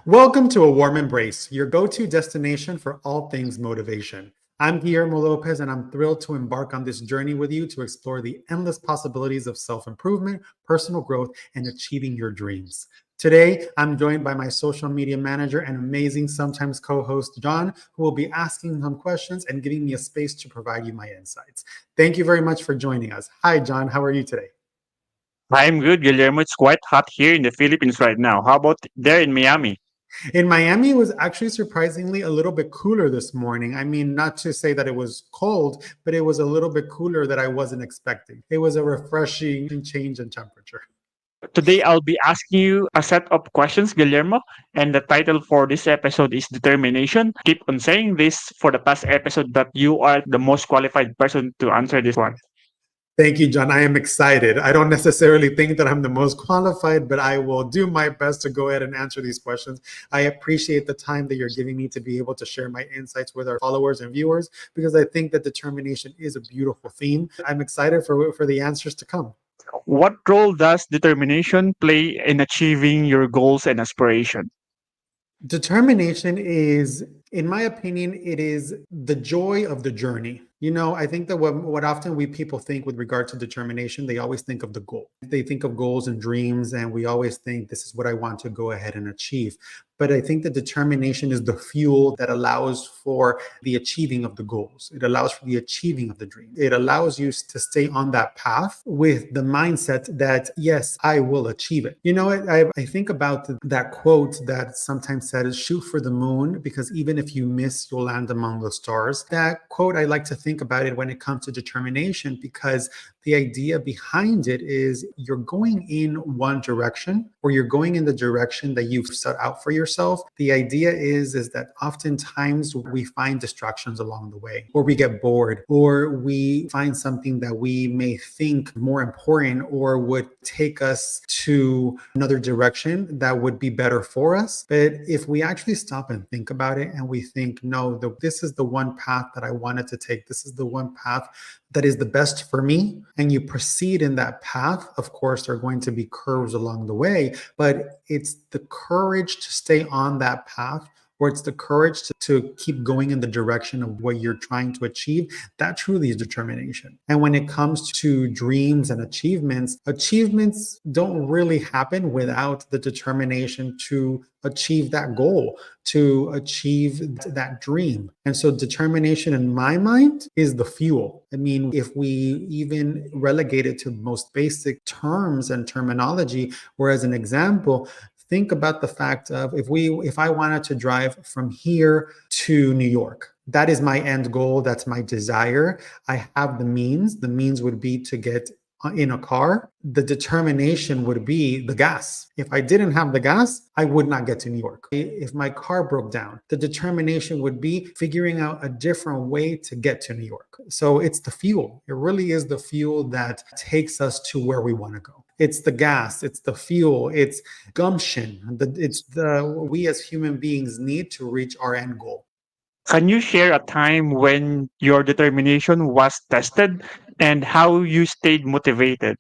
Welcome to A Warm Embrace, your go-to destination for all things motivation. I'm Guillermo Lopez, and I'm thrilled to embark on this journey with you to explore the endless possibilities of self-improvement, personal growth, and achieving your dreams. Today, I'm joined by my social media manager and amazing sometimes co-host, John, who will be asking some questions and giving me a space to provide you my insights. Thank you very much for joining us. Hi, John. How are you today? I'm good, Guillermo. It's quite hot here in the Philippines right now. How about there in Miami? In Miami, it was actually surprisingly a little bit cooler this morning. I mean, not to say that it was cold, but it was a little bit cooler that I wasn't expecting. It was a refreshing change in temperature. Today, I'll be asking you a set of questions, Guillermo, and the title for this episode is Determination. Keep on saying this for the past episode that you are the most qualified person to answer this one. Thank you, John. I am excited. I don't necessarily think that I'm the most qualified, but I will do my best to go ahead and answer these questions. I appreciate the time that you're giving me to be able to share my insights with our followers and viewers because I think that determination is a beautiful theme. I'm excited for the answers to come. What role does determination play in achieving your goals and aspirations? Determination is, in my opinion, it is the joy of the journey. I think that what often we people think with regard to determination, they always think of the goal. They think of goals and dreams, and we always think this is what I want to go ahead and achieve. But I think that determination is the fuel that allows for the achieving of the goals. It allows for the achieving of the dream. It allows you to stay on that path with the mindset that, yes, I will achieve it. I think about that quote that sometimes says, shoot for the moon, because even if you miss, you'll land among the stars. That quote, I like to think about it when it comes to determination, because the idea behind it is you're going in one direction, or you're going in the direction that you've set out for yourself. The idea is that oftentimes we find distractions along the way, or we get bored, or we find something that we may think more important or would take us to another direction that would be better for us. But if we actually stop and think about it and we think, no, this is the one path that I wanted to take, this is the one path that is the best for me, and you proceed in that path, of course, there are going to be curves along the way, but it's the courage to stay on that path, or it's the courage to keep going in the direction of what you're trying to achieve. That truly is determination. And when it comes to dreams and achievements don't really happen without the determination to achieve that goal, to achieve that dream. And so determination in my mind is the fuel. I mean, if we even relegate it to most basic terms and terminology, or as an example, think about the fact of if I wanted to drive from here to New York, that is my end goal, that's my desire. I have the means. The means would be to get in a car. The determination would be the gas. If I didn't have the gas, I would not get to New York. If my car broke down, the determination would be figuring out a different way to get to New York. So it's the fuel. It really is the fuel that takes us to where we want to go. It's the gas, it's the fuel, it's gumption. It's the we as human beings need to reach our end goal. Can you share a time when your determination was tested and how you stayed motivated?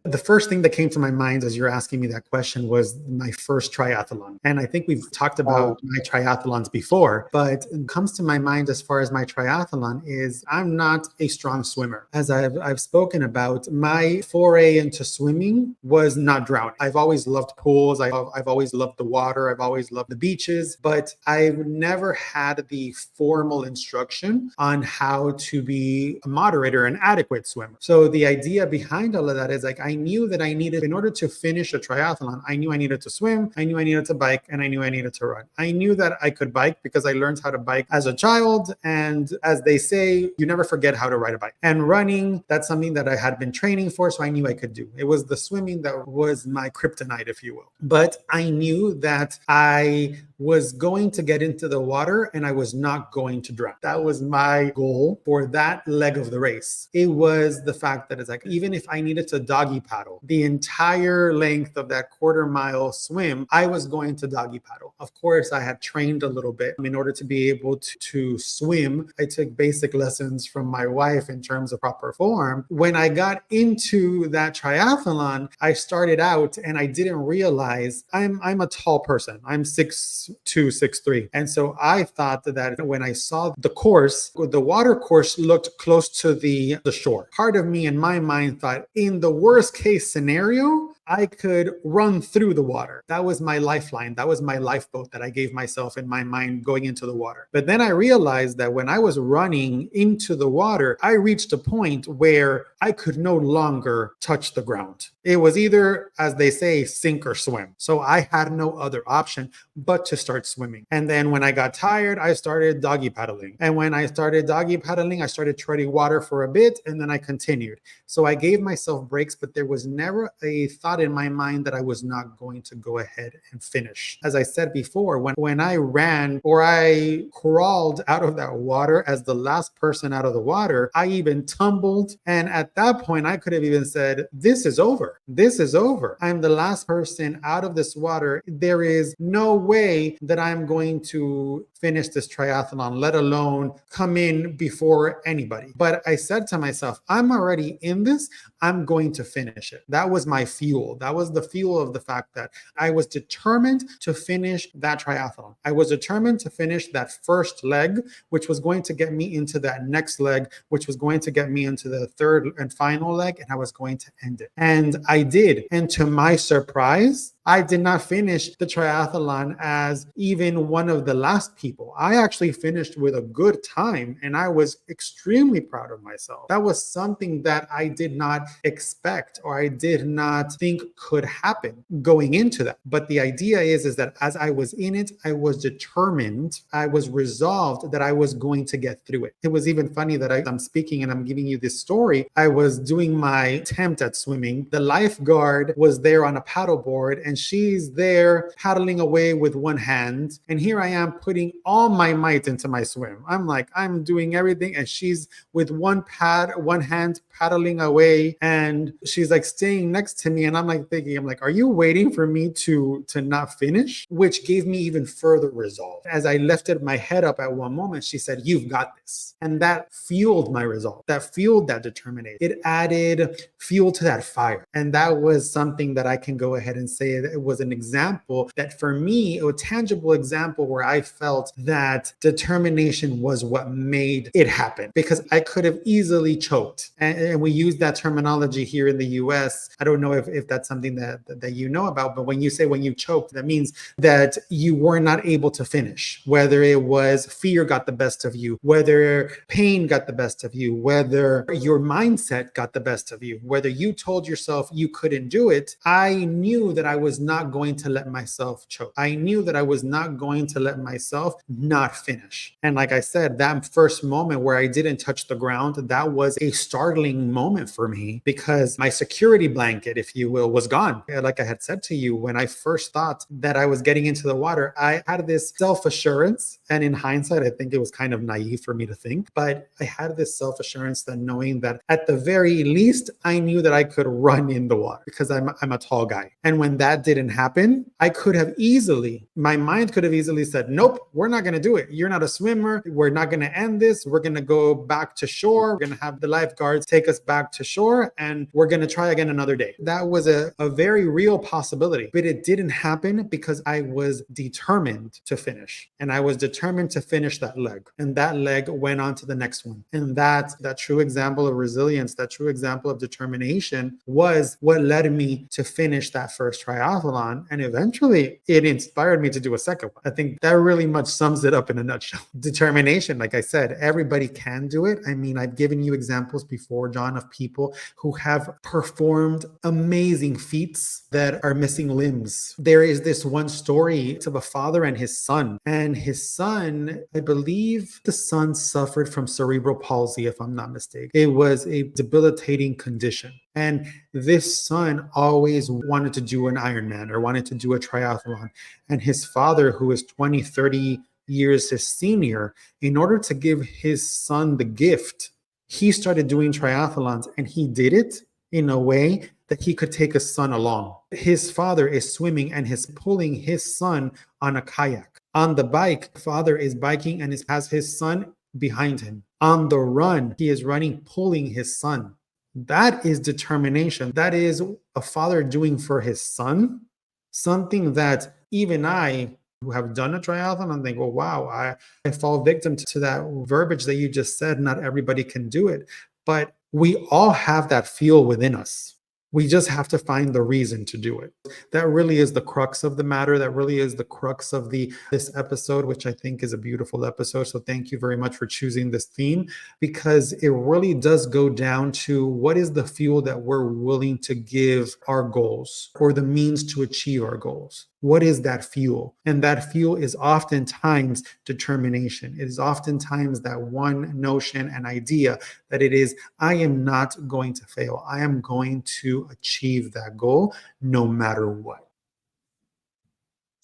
The first thing that came to my mind as you're asking me that question was my first triathlon. And I think we've talked about Oh, my triathlons before, but it comes to my mind as far as my triathlon is I'm not a strong swimmer. As I've spoken about, my foray into swimming was not drowning. I've always loved pools. I've always loved the water. I've always loved the beaches, but I've never had the formal instruction on how to be a moderator, an adequate swimmer. So the idea behind all of that is like, I knew that I needed, in order to finish a triathlon, I knew I needed to swim, I knew I needed to bike, and I knew I needed to run. I knew that I could bike because I learned how to bike as a child. And as they say, you never forget how to ride a bike. And running, that's something that I had been training for, so I knew I could do. It was the swimming that was my kryptonite, if you will. But I knew that I was going to get into the water and I was not going to drown. That was my goal for that leg of the race. It was the fact that it's like, even if I needed to doggy paddle the entire length of that quarter-mile swim, I was going to doggy paddle. Of course, I had trained a little bit in order to be able to swim. I took basic lessons from my wife in terms of proper form. When I got into that triathlon, I started out and I didn't realize I'm a tall person. I'm 6'2", 6'3". And so I thought that when I saw the course, the water course looked close to the shore. Part of me in my mind thought, in the worst case scenario, I could run through the water. That was my lifeline. That was my lifeboat that I gave myself in my mind going into the water. But then I realized that when I was running into the water, I reached a point where I could no longer touch the ground. It was either, as they say, sink or swim. So I had no other option but to start swimming. And then when I got tired, I started doggy paddling. And when I started doggy paddling, I started treading water for a bit and then I continued. So I gave myself breaks, but there was never a thought in my mind that I was not going to go ahead and finish. As I said before, when I ran or I crawled out of that water as the last person out of the water, I even tumbled. And at that point, I could have even said, this is over. This is over. I'm the last person out of this water. There is no way that I'm going to finish this triathlon, let alone come in before anybody. But I said to myself, I'm already in this. I'm going to finish it. That was my fuel. That was the fuel of the fact that I was determined to finish that triathlon. I was determined to finish that first leg, which was going to get me into that next leg, which was going to get me into the third and final leg, and I was going to end it. And I did. And to my surprise, I did not finish the triathlon as even one of the last people. I actually finished with a good time and I was extremely proud of myself. That was something that I did not expect or I did not think could happen going into that. But the idea is that as I was in it, I was determined, I was resolved that I was going to get through it. It was even funny that I'm speaking and I'm giving you this story. I was doing my attempt at swimming. The lifeguard was there on a paddleboard and she's there paddling away with one hand. And here I am putting all my might into my swim. I'm like, I'm doing everything. And she's with one hand paddling away. And she's like staying next to me. And I'm like thinking, are you waiting for me to not finish? Which gave me even further resolve. As I lifted my head up at one moment, she said, you've got this. And that fueled my resolve. That fueled that determination. It added fuel to that fire. And that was something that I can go ahead and say that it was an example that for me, a tangible example where I felt that determination was what made it happen, because I could have easily choked. And we use that terminology here in the US. I don't know if that's something that you know about, but when you say when you choked, that means that you were not able to finish, whether it was fear got the best of you, whether pain got the best of you, whether your mindset got the best of you, whether you told yourself you couldn't do it. I knew that I was not going to let myself choke. I knew that I was not going to let myself not finish. And like I said, that first moment where I didn't touch the ground, that was a startling moment for me because my security blanket, if you will, was gone. Like I had said to you, when I first thought that I was getting into the water, I had this self-assurance. And in hindsight, I think it was kind of naive for me to think, but I had this self-assurance that knowing that at the very least, I knew that I could run in the water because I'm a tall guy. And when that didn't happen, I could have easily, my mind could have easily said, nope, we're not going to do it. You're not a swimmer. We're not going to end this. We're going to go back to shore. We're going to have the lifeguards take us back to shore and we're going to try again another day. That was a very real possibility, but it didn't happen because I was determined to finish and I was determined to finish that leg. And that leg went on to the next one. And that true example of resilience, that true example of determination was what led me to finish that first triathlon. And eventually it inspired me to do a second one. I think that really much sums it up in a nutshell. Determination, like I said, everybody can do it. I mean, I've given you examples before, John, of people who have performed amazing feats that are missing limbs. There is this one story. It's of a father and his son. And his son, I believe the son suffered from cerebral palsy, if I'm not mistaken. It was a debilitating condition. And this son always wanted to do an Ironman or wanted to do a triathlon. And his father, who is 20, 30 years his senior, in order to give his son the gift, he started doing triathlons, and he did it in a way that he could take his son along. His father is swimming and is pulling his son on a kayak. On the bike, father is biking and has his son behind him. On the run, he is running, pulling his son. That is determination. That is a father doing for his son something that even I, who have done a triathlon, I'm thinking, well, wow, I fall victim to that verbiage that you just said. Not everybody can do it, but we all have that feel within us. We just have to find the reason to do it. That really is the crux of the matter. That really is the crux of this episode, which I think is a beautiful episode. So thank you very much for choosing this theme, because it really does go down to what is the fuel that we're willing to give our goals, or the means to achieve our goals. What is that fuel? And that fuel is oftentimes determination. It is oftentimes that one notion and idea that it is, I am not going to fail. I am going to achieve that goal no matter what.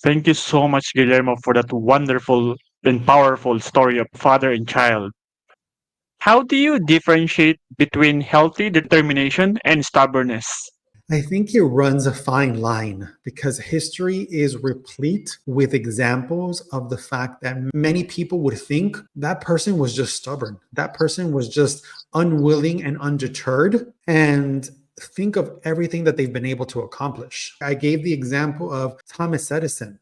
Thank you so much, Guillermo, for that wonderful and powerful story of father and child. How do you differentiate between healthy determination and stubbornness? I think it runs a fine line, because history is replete with examples of the fact that many people would think that person was just stubborn. That person was just unwilling and undeterred, and think of everything that they've been able to accomplish. I gave the example of Thomas Edison.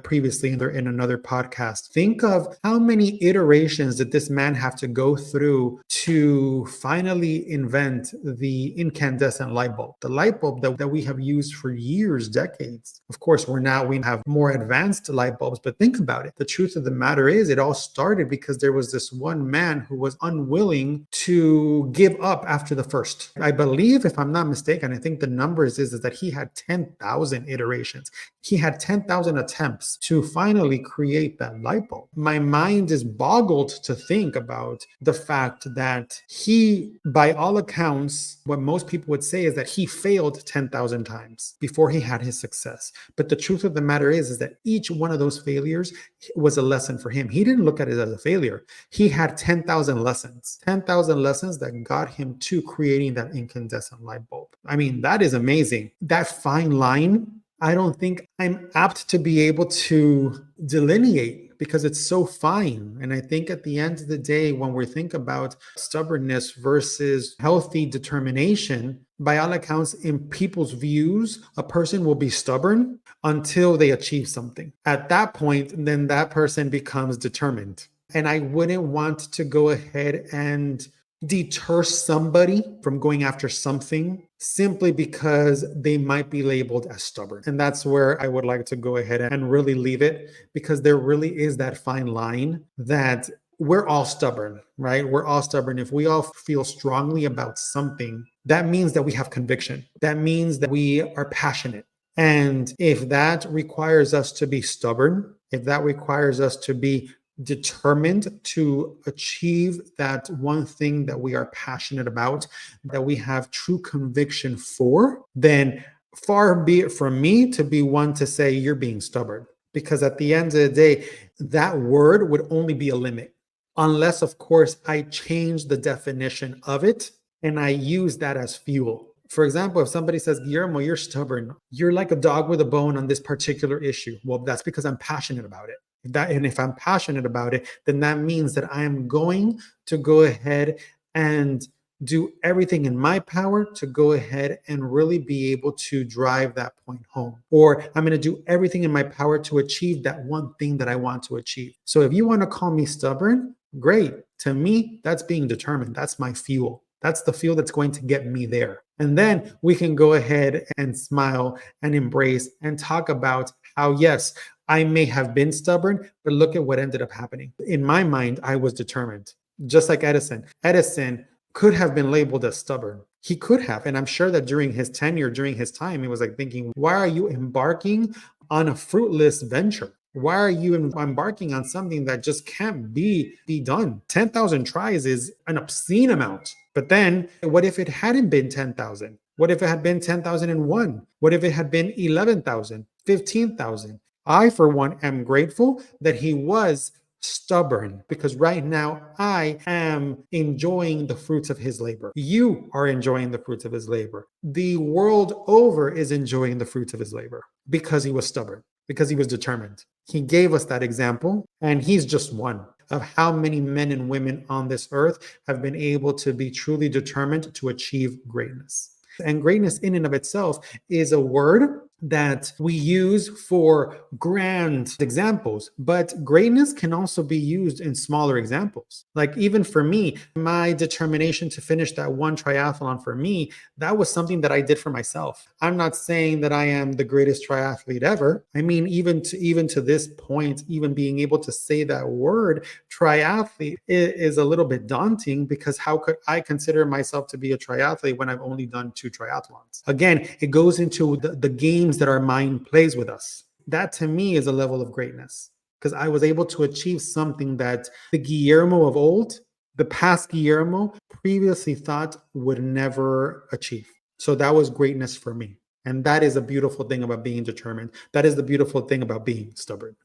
Previously in another podcast. Think of how many iterations did this man have to go through to finally invent the incandescent light bulb, the light bulb that we have used for years, decades. Of course, we have more advanced light bulbs, but think about it. The truth of the matter is, it all started because there was this one man who was unwilling to give up after the first. I believe, if I'm not mistaken, I think the numbers is that he had 10,000 iterations. He had 10,000 attempts to finally create that light bulb. My mind is boggled to think about the fact that he, by all accounts, what most people would say is that he failed 10,000 times before he had his success. But the truth of the matter is that each one of those failures was a lesson for him. He didn't look at it as a failure. He had 10,000 lessons that got him to creating that incandescent light bulb. I mean, that is amazing. That fine line, I don't think I'm apt to be able to delineate, because it's so fine. And I think at the end of the day, when we think about stubbornness versus healthy determination, by all accounts, in people's views, a person will be stubborn until they achieve something. At that point, then that person becomes determined. And I wouldn't want to go ahead and deter somebody from going after something simply because they might be labeled as stubborn. And that's where I would like to go ahead and really leave it, because there really is that fine line that we're all stubborn, right? We're all stubborn. If we all feel strongly about something, that means that we have conviction. That means that we are passionate. And if that requires us to be stubborn, if that requires us to be determined to achieve that one thing that we are passionate about, that we have true conviction for, then far be it from me to be one to say you're being stubborn. Because at the end of the day, that word would only be a limit. Unless, of course, I change the definition of it and I use that as fuel. For example, if somebody says, Guillermo, you're stubborn, you're like a dog with a bone on this particular issue. Well, that's because I'm passionate about it. And if I'm passionate about it, then that means that I am going to go ahead and do everything in my power to go ahead and really be able to drive that point home. Or I'm going to do everything in my power to achieve that one thing that I want to achieve. So if you want to call me stubborn, great. To me, that's being determined. That's my fuel. That's the fuel that's going to get me there. And then we can go ahead and smile and embrace and talk about how, yes, I may have been stubborn, but look at what ended up happening. In my mind, I was determined. Just like Edison. Edison could have been labeled as stubborn. He could have. And I'm sure that during his tenure, during his time, he was like thinking, why are you embarking on a fruitless venture? Why are you embarking on something that just can't be done? 10,000 tries is an obscene amount. But then what if it hadn't been 10,000? What if it had been 10,001? What if it had been 11,000, 15,000? I, for one, am grateful that he was stubborn, because right now I am enjoying the fruits of his labor. You are enjoying the fruits of his labor. The world over is enjoying the fruits of his labor because he was stubborn, because he was determined. He gave us that example, and he's just one of how many men and women on this earth have been able to be truly determined to achieve greatness. And greatness in and of itself is a word that we use for grand examples, but greatness can also be used in smaller examples. Like, even for me, my determination to finish that one triathlon, for me, that was something that I did for myself. I'm not saying that I am the greatest triathlete ever. I mean, even to this point, even being able to say that word triathlete is a little bit daunting, because how could I consider myself to be a triathlete when I've only done 2 triathlons? Again, it goes into the games that our mind plays with us. That to me is a level of greatness, because I was able to achieve something that the Guillermo of old, the past Guillermo, previously thought would never achieve. So that was greatness for me. And that is a beautiful thing about being determined. That is the beautiful thing about being stubborn.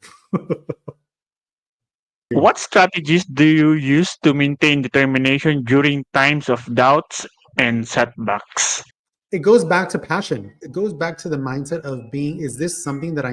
What strategies do you use to maintain determination during times of doubts and setbacks? It goes back to passion. It goes back to the mindset of being, is this something that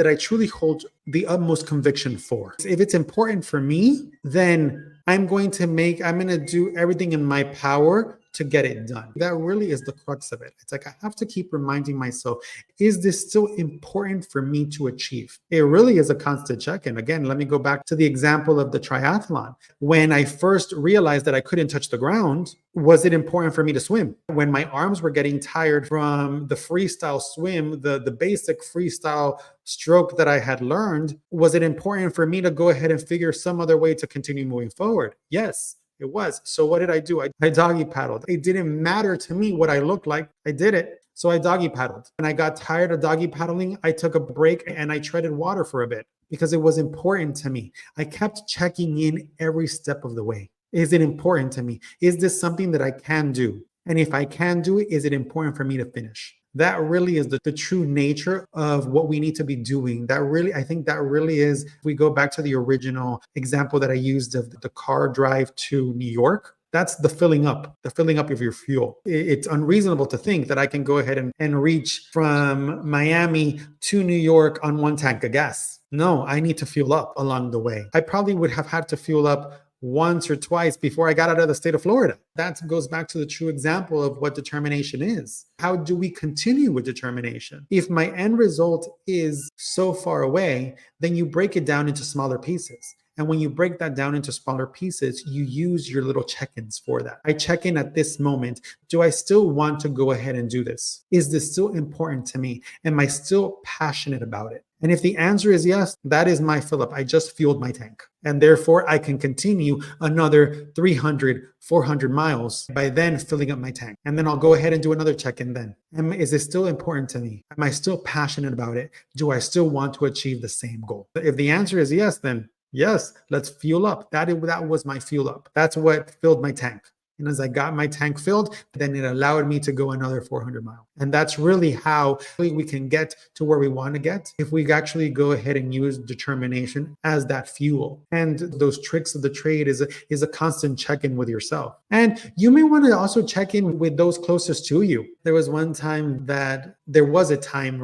I truly hold the utmost conviction for? If it's important for me, then I'm going to do everything in my power to get it done. That really is the crux of it. It's like I have to keep reminding myself, is this still important for me to achieve? It really is a constant check-in. Again, let me go back to the example of the triathlon. When I first realized that I couldn't touch the ground, was it important for me to swim? When my arms were getting tired from the freestyle swim, the basic freestyle stroke that I had learned, was it important for me to go ahead and figure some other way to continue moving forward? Yes, it was. So what did I do? I doggy paddled. It didn't matter to me what I looked like. I did it. So I doggy paddled. When I got tired of doggy paddling, I took a break and I treaded water for a bit, because it was important to me. I kept checking in every step of the way. Is it important to me? Is this something that I can do? And if I can do it, is it important for me to finish? That really is the true nature of what we need to be doing. I think that really is, if we go back to the original example that I used of the car drive to New York, that's the filling up of your fuel. It's unreasonable to think that I can go ahead and reach from Miami to New York on 1 tank of gas. No, I need to fuel up along the way. I probably would have had to fuel up once or twice before I got out of the state of Florida. That goes back to the true example of what determination is. How do we continue with determination? If my end result is so far away, then you break it down into smaller pieces. And when you break that down into smaller pieces, you use your little check-ins for that. I check in at this moment. Do I still want to go ahead and do this? Is this still important to me? Am I still passionate about it? And if the answer is yes, that is my fill up. I just fueled my tank. And therefore, I can continue another 300, 400 miles by then filling up my tank. And then I'll go ahead and do another check-in then. Is it still important to me? Am I still passionate about it? Do I still want to achieve the same goal? If the answer is yes, then yes, let's fuel up. That was my fuel up. That's what filled my tank. And as I got my tank filled, then it allowed me to go another 400 miles. And that's really how we can get to where we want to get if we actually go ahead and use determination as that fuel. And those tricks of the trade is a constant check-in with yourself. And you may want to also check in with those closest to you. There was a time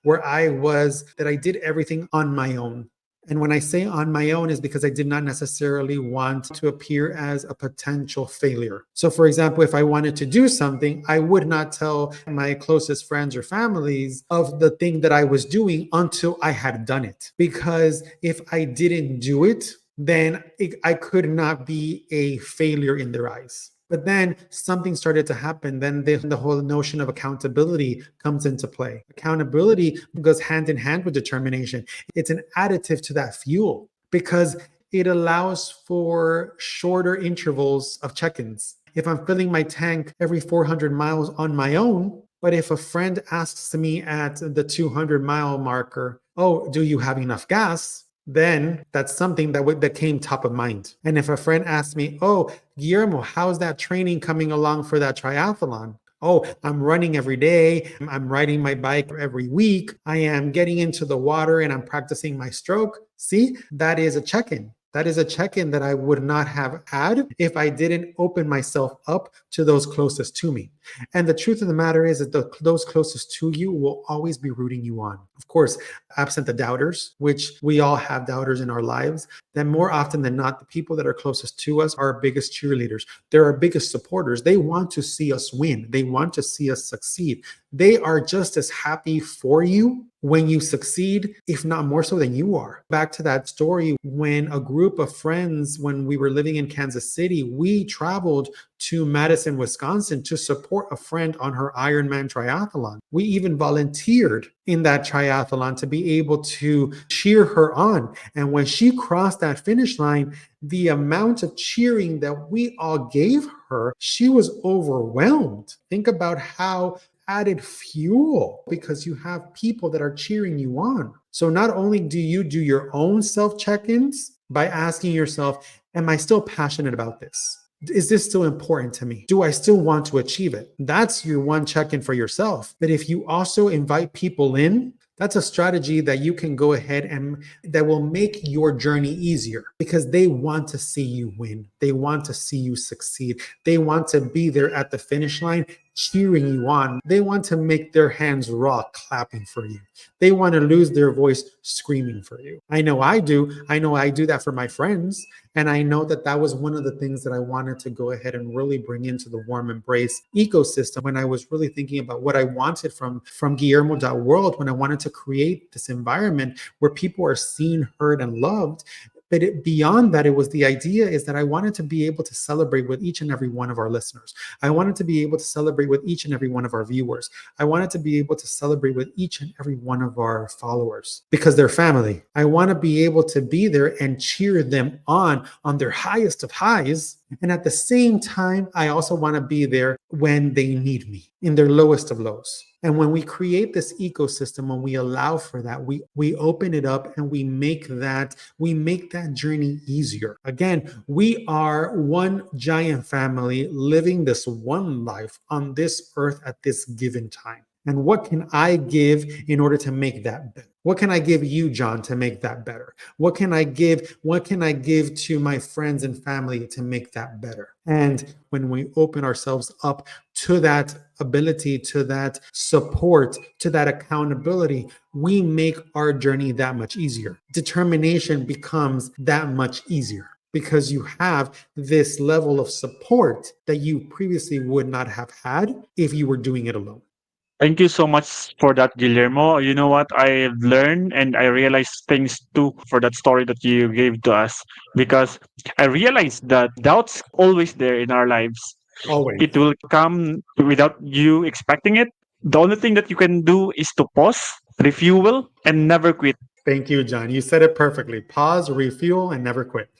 where I did everything on my own. And when I say on my own is because I did not necessarily want to appear as a potential failure. So for example, if I wanted to do something, I would not tell my closest friends or families of the thing that I was doing until I had done it. Because if I didn't do it, then I could not be a failure in their eyes. But then something started to happen. Then the whole notion of accountability comes into play. Accountability goes hand in hand with determination. It's an additive to that fuel because it allows for shorter intervals of check-ins. If I'm filling my tank every 400 miles on my own, but if a friend asks me at the 200-mile marker, Oh, do you have enough gas? Then that's something that came top of mind. And if a friend asks me, oh, Guillermo, how's that training coming along for that triathlon? Oh, I'm running every day. I'm riding my bike every week. I am getting into the water and I'm practicing my stroke. See, that is a check in. That is a check in that I would not have had if I didn't open myself up to those closest to me. And the truth of the matter is that those closest to you will always be rooting you on. Of course, absent the doubters, which we all have doubters in our lives, then more often than not, the people that are closest to us are our biggest cheerleaders. They're our biggest supporters. They want to see us win. They want to see us succeed. They are just as happy for you when you succeed, if not more so than you are. Back to that story, when a group of friends, when we were living in Kansas City, we traveled to Madison, Wisconsin to support a friend on her Ironman triathlon. We even volunteered in that triathlon to be able to cheer her on. And when she crossed that finish line, the amount of cheering that we all gave her, she was overwhelmed. Think about how added fuel because you have people that are cheering you on. So not only do you do your own self check-ins by asking yourself, am I still passionate about this? Is this still important to me? Do I still want to achieve it? That's your one check-in for yourself. But if you also invite people in, that's a strategy that you can go ahead and that will make your journey easier because they want to see you win. They want to see you succeed. They want to be there at the finish line cheering you on. They want to make their hands raw clapping for you. They want to lose their voice screaming for you. I know I do. I know I do that for my friends. And I know that that was one of the things that I wanted to go ahead and really bring into the warm embrace ecosystem when I was really thinking about what I wanted from Guillermo.world, when I wanted to create this environment where people are seen, heard, and loved. But beyond that, it was the idea is that I wanted to be able to celebrate with each and every one of our listeners. I wanted to be able to celebrate with each and every one of our viewers. I wanted to be able to celebrate with each and every one of our followers because they're family. I want to be able to be there and cheer them on their highest of highs. And at the same time, I also want to be there when they need me in their lowest of lows. And when we create this ecosystem, when we allow for that, we open it up and we make that journey easier. Again, we are one giant family living this one life on this earth at this given time. And what can I give in order to make that better? What can I give you, John, to make that better? What can I give to my friends and family to make that better? And when we open ourselves up to that ability, to that support, to that accountability, we make our journey that much easier. Determination becomes that much easier because you have this level of support that you previously would not have had if you were doing it alone. Thank you so much for that, Guillermo. You know what? I've learned and I realized things too for that story that you gave to us because I realized that doubts always there in our lives. Always. It will come without you expecting it. The only thing that you can do is to pause, refuel, and never quit. Thank you, John. You said it perfectly. Pause, refuel, and never quit.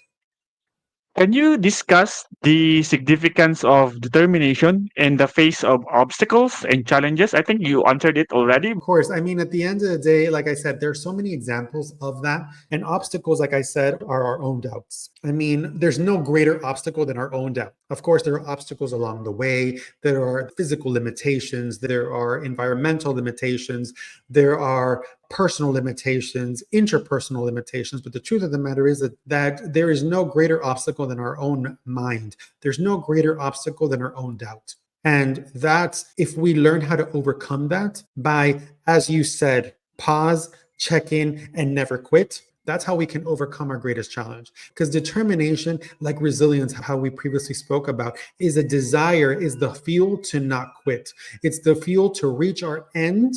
Can you discuss the significance of determination in the face of obstacles and challenges? I think you answered it already. Of course. I mean, at the end of the day, like I said, there's so many examples of that. And obstacles, like I said, are our own doubts. I mean, there's no greater obstacle than our own doubt. Of course, there are obstacles along the way. There are physical limitations. There are environmental limitations. There are personal limitations, interpersonal limitations. But the truth of the matter is that there is no greater obstacle than our own mind. There's no greater obstacle than our own doubt. And that's if we learn how to overcome that by, as you said, pause, check in, and never quit. That's how we can overcome our greatest challenge. Because determination, like resilience, how we previously spoke about, is a desire, is the fuel to not quit. It's the fuel to reach our end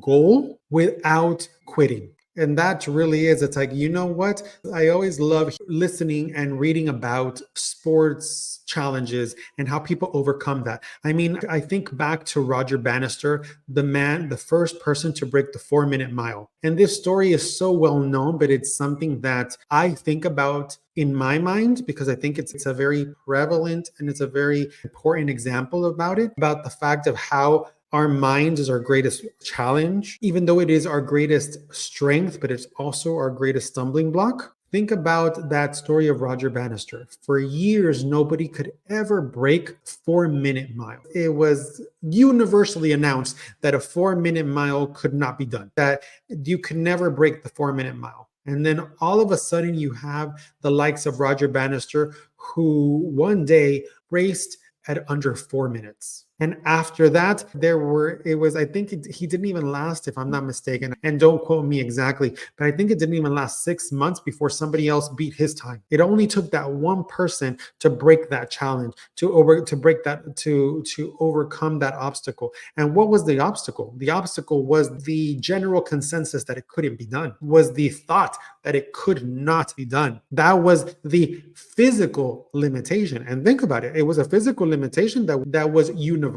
goal without quitting. And that really is, it's like, you know what? I always love listening and reading about sports challenges and how people overcome that. I mean, I think back to Roger Bannister, the first person to break the 4-minute mile. And this story is so well known, but it's something that I think about in my mind because I think it's a very prevalent and it's a very important example about it, about the fact of how Our mind is our greatest challenge, even though it is our greatest strength, but it's also our greatest stumbling block. Think about that story of Roger Bannister. For years, nobody could ever break 4-minute mile. It was universally announced that a 4-minute mile could not be done, that you could never break the 4-minute mile. And then all of a sudden, you have the likes of Roger Bannister, who one day raced at under 4 minutes. And after that, I think he didn't even last, if I'm not mistaken, and don't quote me exactly, but I think it didn't even last 6 months before somebody else beat his time. It only took that one person to break that challenge, to overcome that obstacle. And what was the obstacle? The obstacle was the general consensus that it couldn't be done, was the thought that it could not be done. That was the physical limitation. And think about it. It was a physical limitation that was universally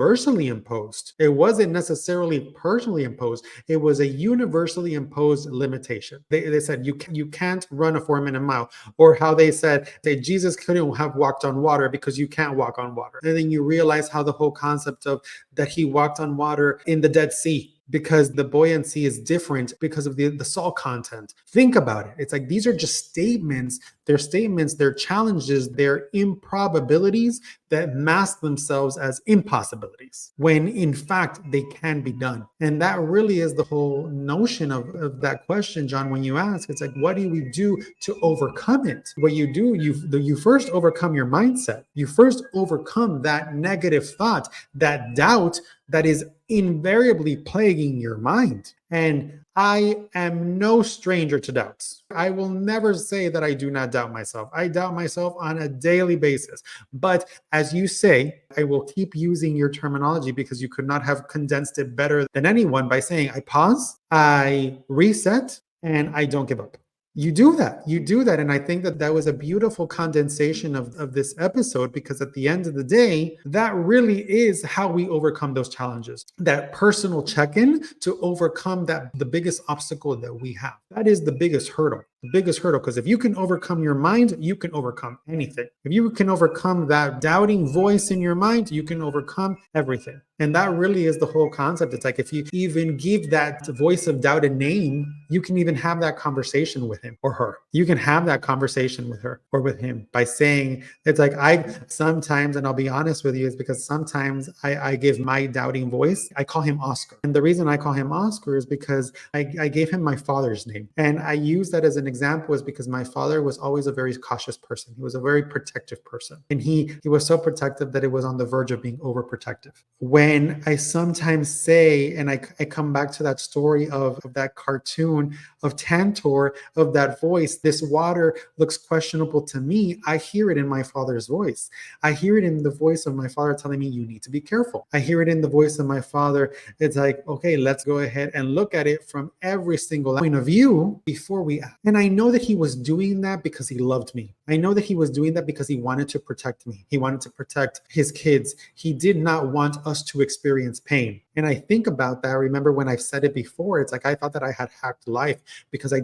imposed. It wasn't necessarily personally imposed. It was a universally imposed limitation. They said you can't run a 4-minute mile, or how they said that Jesus couldn't have walked on water because you can't walk on water. And then you realize how the whole concept of that he walked on water in the Dead Sea, because the buoyancy is different because of the salt content. Think about it. It's like these are just statements. They're challenges, they're improbabilities that mask themselves as impossibilities, when in fact they can be done. And that really is the whole notion of that question, John, when you ask. It's like, what do we do to overcome it? What you do, you first overcome your mindset. You first overcome that negative thought, that doubt that is invariably plaguing your mind. And I am no stranger to doubts. I will never say that I do not doubt myself. I doubt myself on a daily basis. But as you say, I will keep using your terminology because you could not have condensed it better than anyone by saying, I pause, I reset, and I don't give up. You do that. And I think that was a beautiful condensation of this episode, because at the end of the day, that really is how we overcome those challenges. That personal check-in to overcome the biggest obstacle that we have. That is the biggest hurdle. Because if you can overcome your mind, you can overcome anything. If you can overcome that doubting voice in your mind, you can overcome everything. And that really is the whole concept. It's like, if you even give that voice of doubt a name, you can even have that conversation with him or her. You can have that conversation with her or with him by saying, it's like, I sometimes, and I'll be honest with you, is because sometimes I give my doubting voice, I call him Oscar. And the reason I call him Oscar is because I gave him my father's name. And I use that as an example is because my father was always a very cautious person. He was a very protective person. And he was so protective that it was on the verge of being overprotective. When I sometimes say, and I come back to that story of that cartoon of Tantor, of that voice, this water looks questionable to me, I hear it in my father's voice. I hear it in the voice of my father telling me, you need to be careful. I hear it in the voice of my father. It's like, okay, let's go ahead and look at it from every single point of view before we act. And I know that he was doing that because he loved me. I know that he was doing that because he wanted to protect me. He wanted to protect his kids. He did not want us to experience pain. And I think about that. I remember when I've said it before, it's like I thought that I had hacked life because I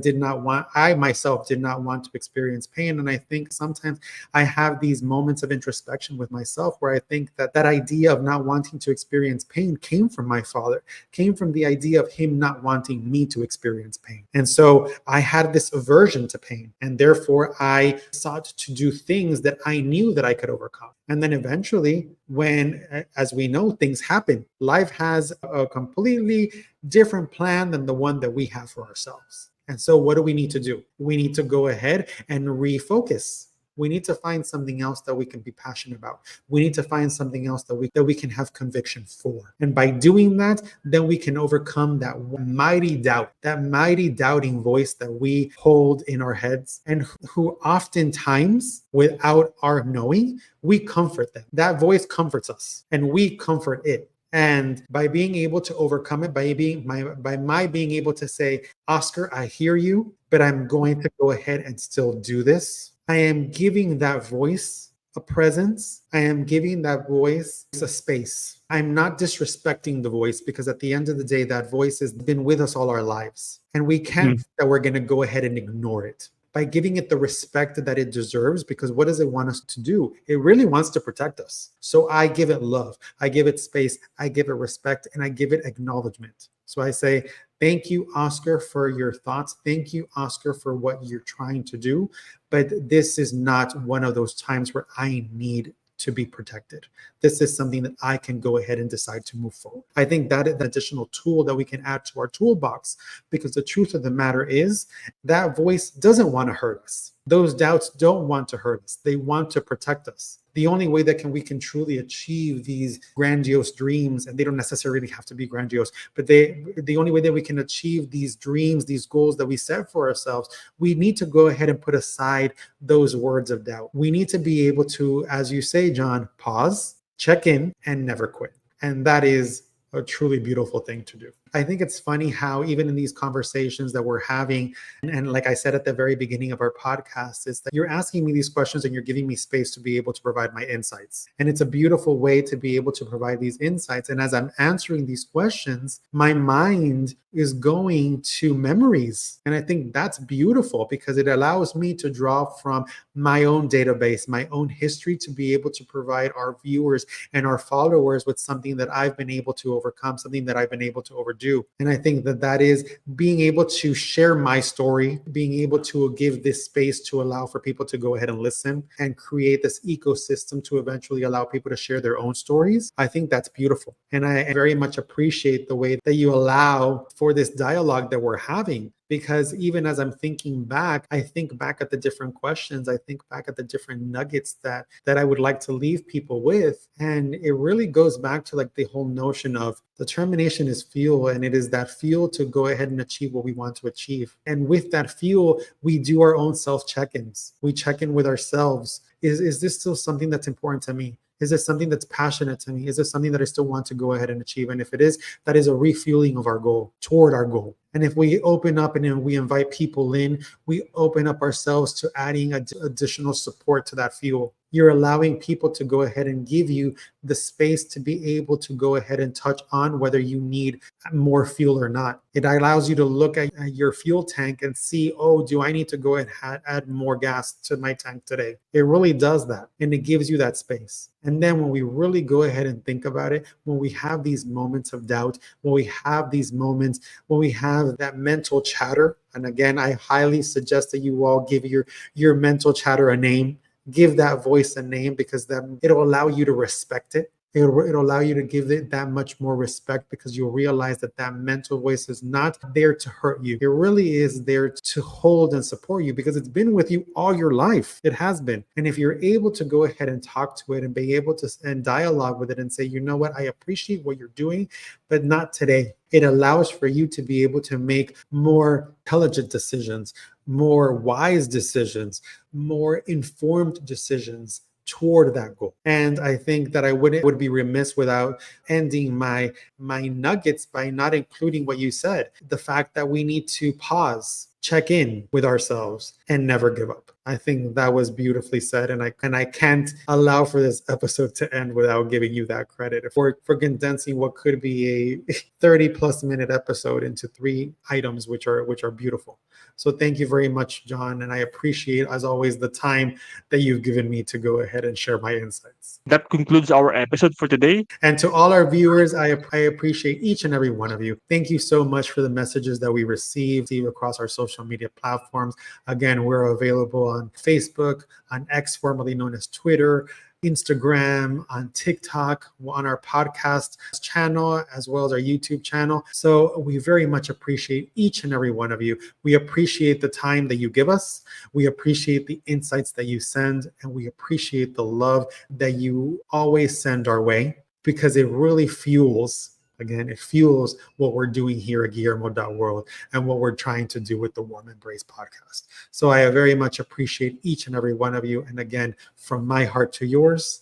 myself did not want to experience pain. And I think sometimes I have these moments of introspection with myself where I think that idea of not wanting to experience pain came from my father, came from the idea of him not wanting me to experience pain. And so I had this aversion to pain, and therefore I sought to do things that I knew that I could overcome. And then eventually, when, as we know, things happen, life has a completely different plan than the one that we have for ourselves. And so what do we need to do? We need to go ahead and refocus. We need to find something else that we can be passionate about. We need to find something else that we can have conviction for. And by doing that, then we can overcome that mighty doubt, that mighty doubting voice that we hold in our heads, and who oftentimes, without our knowing, we comfort them. That voice comforts us, and we comfort it. And by being able to overcome it, by my being able to say, Oscar, I hear you, but I'm going to go ahead and still do this, I am giving that voice a presence. I am giving that voice a space. I'm not disrespecting the voice, because at the end of the day, that voice has been with us all our lives. And we can't that we're going to go ahead and ignore it. by giving it the respect that it deserves, because what does it want us to do? It really wants to protect us. So I give it love, I give it space, I give it respect, and I give it acknowledgement. So I say, thank you, Oscar, for your thoughts. Thank you, Oscar, for what you're trying to do. But this is not one of those times where I need to be protected. This is something that I can go ahead and decide to move forward. I think that is an additional tool that we can add to our toolbox, because the truth of the matter is that voice doesn't want to hurt us. Those doubts don't want to hurt us. They want to protect us. The only way that we can truly achieve these grandiose dreams, and they don't necessarily have to be grandiose, but the only way that we can achieve these dreams, these goals that we set for ourselves, we need to go ahead and put aside those words of doubt. We need to be able to, as you say, John, pause, check in, and never quit. And that is a truly beautiful thing to do. I think it's funny how even in these conversations that we're having, and like I said at the very beginning of our podcast, is that you're asking me these questions and you're giving me space to be able to provide my insights. And it's a beautiful way to be able to provide these insights. And as I'm answering these questions, my mind is going to memories. And I think that's beautiful, because it allows me to draw from my own database, my own history, to be able to provide our viewers and our followers with something that I've been able to overcome, something that I've been able to overdo. And I think that that is being able to share my story, being able to give this space to allow for people to go ahead and listen and create this ecosystem to eventually allow people to share their own stories. I think that's beautiful. And I very much appreciate the way that you allow for this dialogue that we're having. Because even as I'm thinking back, I think back at the different questions, I think back at the different nuggets that I would like to leave people with. And it really goes back to like the whole notion of determination is fuel, and it is that fuel to go ahead and achieve what we want to achieve. And with that fuel, we do our own self check-ins. We check in with ourselves. Is this still something that's important to me? Is this something that's passionate to me? Is this something that I still want to go ahead and achieve? And if it is, that is a refueling of our goal, toward our goal. And if we open up and then we invite people in, we open up ourselves to adding additional support to that fuel. You're allowing people to go ahead and give you the space to be able to go ahead and touch on whether you need more fuel or not. It allows you to look at your fuel tank and see, oh, do I need to go ahead and add more gas to my tank today? It really does that. And it gives you that space. And then when we really go ahead and think about it, when we have these moments of doubt, when we have these moments, when we have that mental chatter, and again, I highly suggest that you all give your mental chatter a name. Give that voice a name, because then it'll allow you to respect it. It'll allow you to give it that much more respect, because you'll realize that that mental voice is not there to hurt you. It really is there to hold and support you, because it's been with you all your life. It has been. And if you're able to go ahead and talk to it and be able to and dialogue with it and say, you know what, I appreciate what you're doing, but not today. It allows for you to be able to make more intelligent decisions, more wise decisions, more informed decisions toward that goal. And I think that I would be remiss without ending my nuggets by not including what you said. The fact that we need to pause, check in with ourselves, and never give up. I think that was beautifully said, and I can't allow for this episode to end without giving you that credit for condensing what could be a 30+ minute episode into 3 items, which are beautiful. So thank you very much, John, and I appreciate, as always, the time that you've given me to go ahead and share my insights. That concludes our episode for today. And to all our viewers, I appreciate each and every one of you. Thank you so much for the messages that we received across our social media platforms. Again, we're available on Facebook, on X, formerly known as Twitter, Instagram, on TikTok, on our podcast channel, as well as our YouTube channel. So we very much appreciate each and every one of you. We appreciate the time that you give us. We appreciate the insights that you send, and we appreciate the love that you always send our way, because it really fuels. Again, it fuels what we're doing here at Guillermo.world and what we're trying to do with the Warm Embrace podcast. So I very much appreciate each and every one of you. And again, from my heart to yours,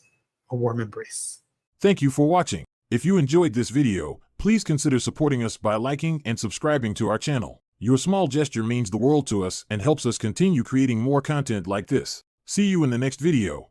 a warm embrace. Thank you for watching. If you enjoyed this video, please consider supporting us by liking and subscribing to our channel. Your small gesture means the world to us and helps us continue creating more content like this. See you in the next video.